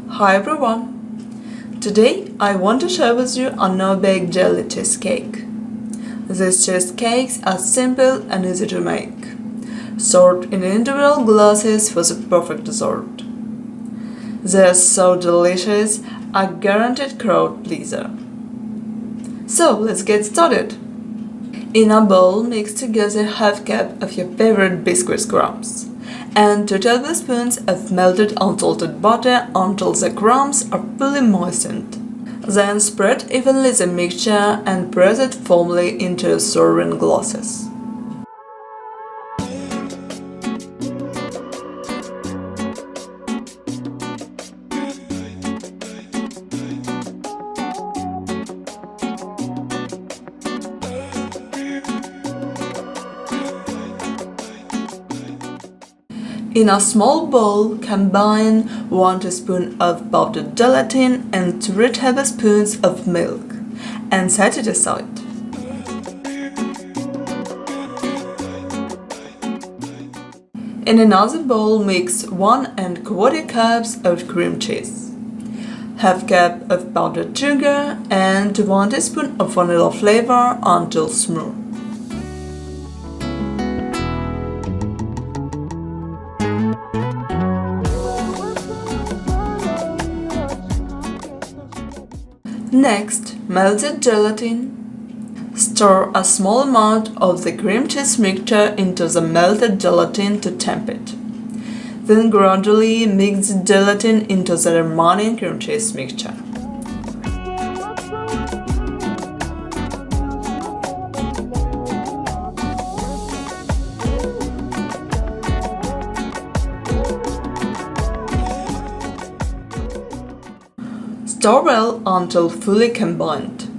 Hi everyone! Today I want to share with you a no-bake jelly cheesecake. These cheesecakes are simple and easy to make. Served in individual glasses for the perfect dessert. They are so delicious, a guaranteed crowd pleaser. So let's get started. In a bowl, mix together half cup of your favorite biscuit crumbs and 2 tablespoons of melted unsalted butter until the crumbs are fully moistened. Then spread evenly the mixture and press it firmly into serving glasses. In a small bowl, combine 1 teaspoon of powdered gelatin and 3 tablespoons of milk and set it aside. In another bowl, mix 1¼ cups of cream cheese, half cup of powdered sugar and 1 teaspoon of vanilla flavor until smooth. Next, melt the gelatin. Stir a small amount of the cream cheese mixture into the melted gelatin to temp it. Then gradually mix the gelatin into the remaining cream cheese mixture. Stir well until fully combined.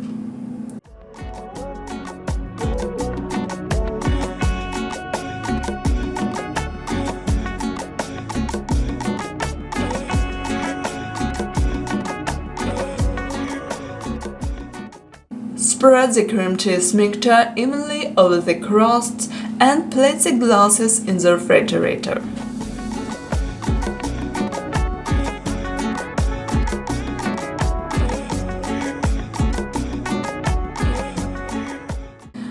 Spread the cream cheese mixture evenly over the crusts and place the glasses in the refrigerator.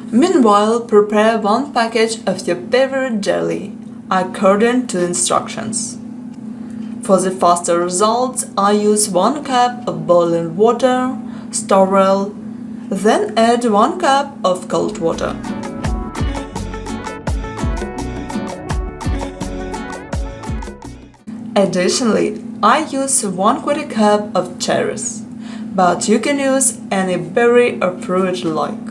Meanwhile, prepare 1 package of your favorite jelly, according to instructions. For the faster results, I use 1 cup of boiling water, stir well, then add 1 cup of cold water. Additionally, I use 1/4 cup of cherries, but you can use any berry or fruit you like.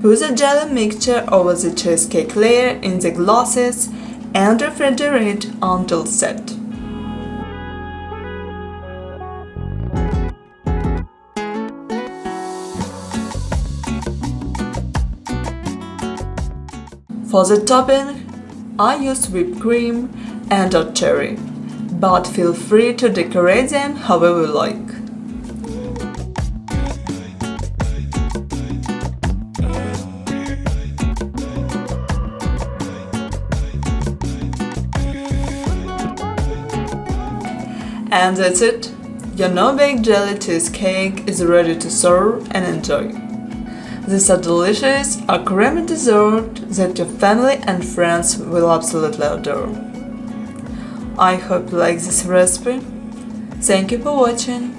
Put the jelly mixture over the cheesecake layer in the glasses and refrigerate until set. For the topping, I use whipped cream and a cherry, but feel free to decorate them however you like. And that's it! Your no-bake jelly cheesecake is ready to serve and enjoy. These are delicious, a creamy dessert that your family and friends will absolutely adore. I hope you like this recipe. Thank you for watching.